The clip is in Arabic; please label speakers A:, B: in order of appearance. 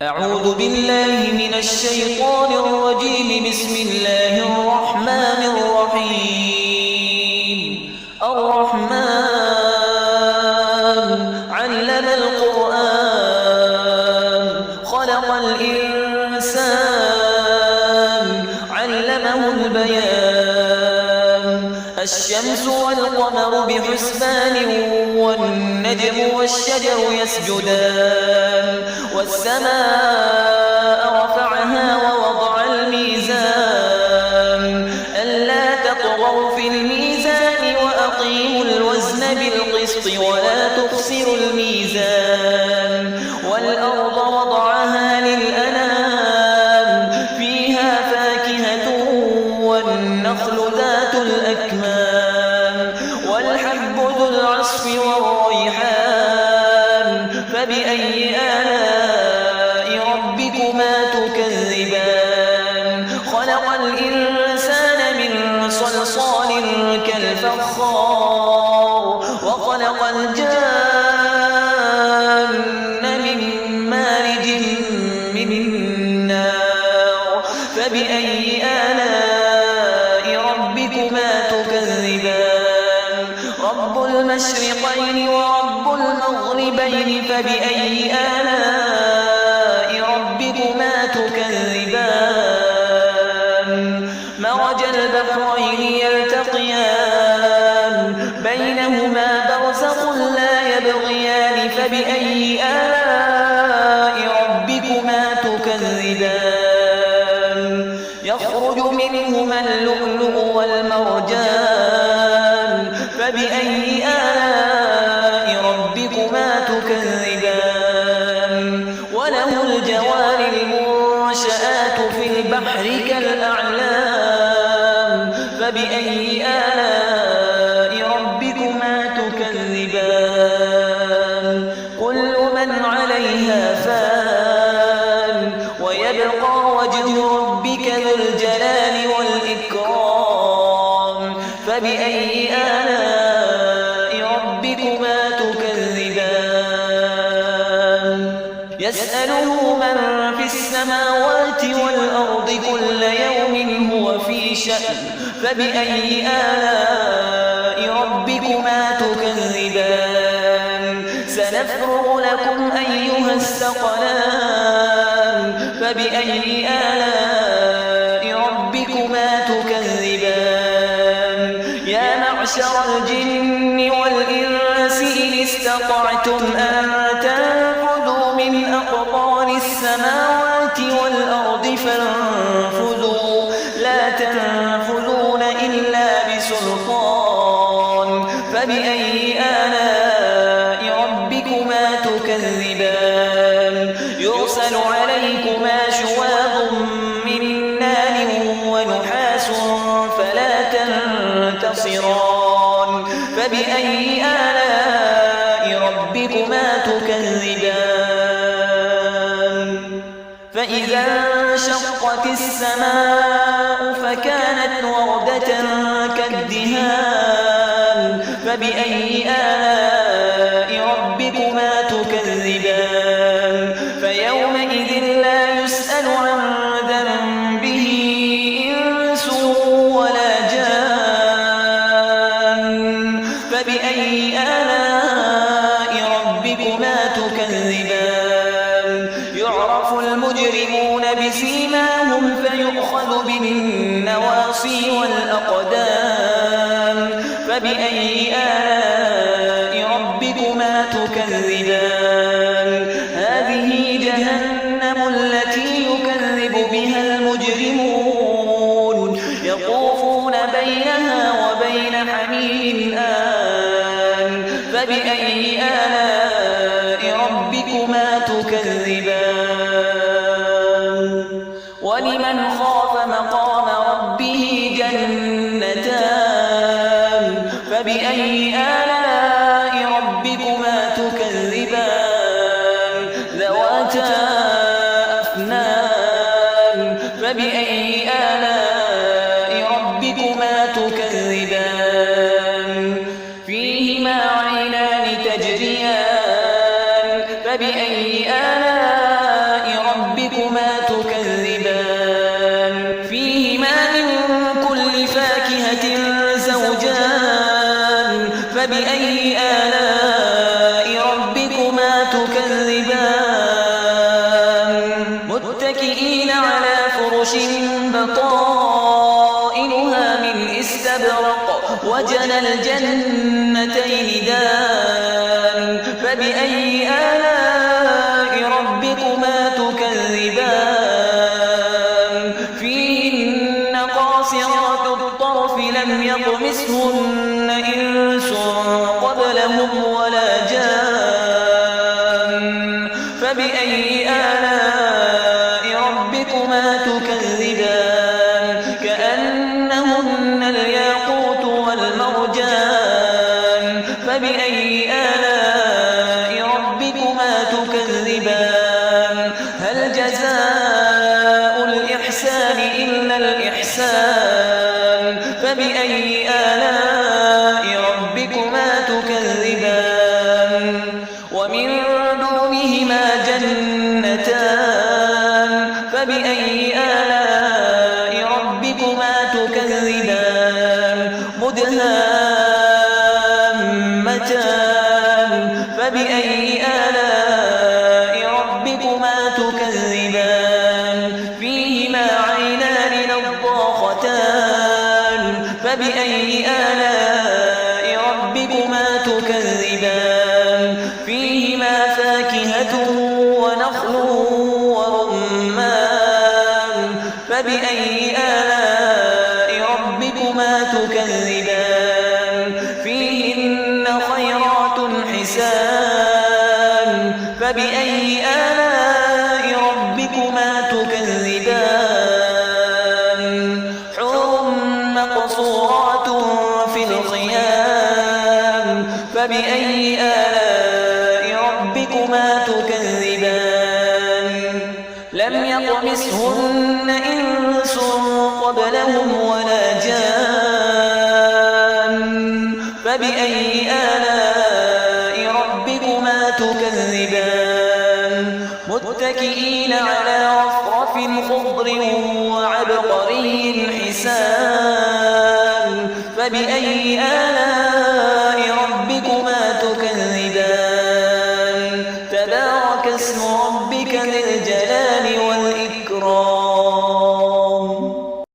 A: أعوذ بالله من الشيطان الرجيم. بسم الله الرحمن الرحيم. الرحمن علم القرآن خلق الإنسان علمه البيان. الشمس والقمر بحسبان والنجم والشجر يسجدان. والسماء رفعها ووضع الميزان ألا تطغوا في الميزان وأقيموا الوزن بالقسط ولا تخسروا الميزان. والأرض وضعها للأنام فيها فاكهة والنخل ذات الأكمام والحب ذو العصف والريحان. فبأي آلاء ربكما تكذبان. خلق الإنسان من صلصال كالفخار وخلق الجان من مارج من نار. فبأي آلاء ربكما تكذبان. رب المشرقين ورب المغربين. فبأي آلاء ربكما تكذبان. مرج البحرين يلتقيان بينهما برزخ لا يبغيان. فبأي آلاء ربكما تكذبان. يخرج منهما اللؤلؤ والمرجان. فبأي آلاء ربكما تكذبان. وله الجوار المنشآت في البحر كالأعلام. فبأي آلاء ربكما تكذبان. كل من عليها فان ويبقى وجه ربك ذو الجلال والإكرام. فبأي آلاء ربكما تكذبان. يسأله من في السماوات والأرض كل يوم هو في شأن. فبأي آلاء ربكما تكذبان. سنفرغ لكم أيها الثقلان. فبأي آلاء ربكما تكذبان. يا معشر الجن والإنس إن استطعتم أن تنفذوا من أقطار السماوات والأرض فانفذوا لا تنفذون إلا بسلطان. فبأي آلاء ربكما تكذبان. يرسل عليكما شواظ من نار ونحاس فلا تنتصران. فبأي آلاء ربكما تكذبان. فإذا انشقت السماء فكانت وردة كالدهان. فبأي آلاء ربكما تكذبان. فيومئذ لا يسأل عن ذنبه إنس ولا جان. فبأي آلاء ربكما تكذبان. يعرف المجرمون بسيماهم فيؤخذ بالنواصي والأقدام. فبأي آلاء ربكما تكذبان. هذه جهنم التي يكذب بها المجرمون. يطوفون بينها وبين حميم آن. فبأي آلاء ربكما تكذبان. ولمن خاف مقام ربه جنتان. فبأي آلاء ربكما تكذبان. ذواتا أفنان. فبأي آلاء ربكما تكذبان. فيهما عينان تجريان. فبأي آلاء فرش بطائنها من استبرق وجنى الجنتين دان فبأي آلاء ربكما تكذبان فيهن قاصرات الطرف لم يطمثهن إنس قبلهم ولا جان فبأي آلاء ربكما تكذبان كأنهن الياقوت والمرجان فبأي آلاء ربكما تكذبان هل جزاء الإحسان إلا الإحسان فبأي آلاء ربكما تكذبان ومن دونهما جنتان فبأي آلاء ربكما تكذبان مدهامتان فبأي آلاء ربكما تكذبان فيهما عينان نضاختان فبأي آلاء ربكما تكذبان فيهما فاكهة ونخل ورمان فبأي آلاء ربكما تكذبان فيهن خيرات حسان فبأي آلاء ربكما تكذبان حور مقصورات في الخيام فبأي آلاء ربكما تكذبان لم يطمثهن إنس قبلهم ولا جان فبأي آلاء ربكما تكذبان متكئين على رفرف خضر وعبقري حسان فبأي آلاء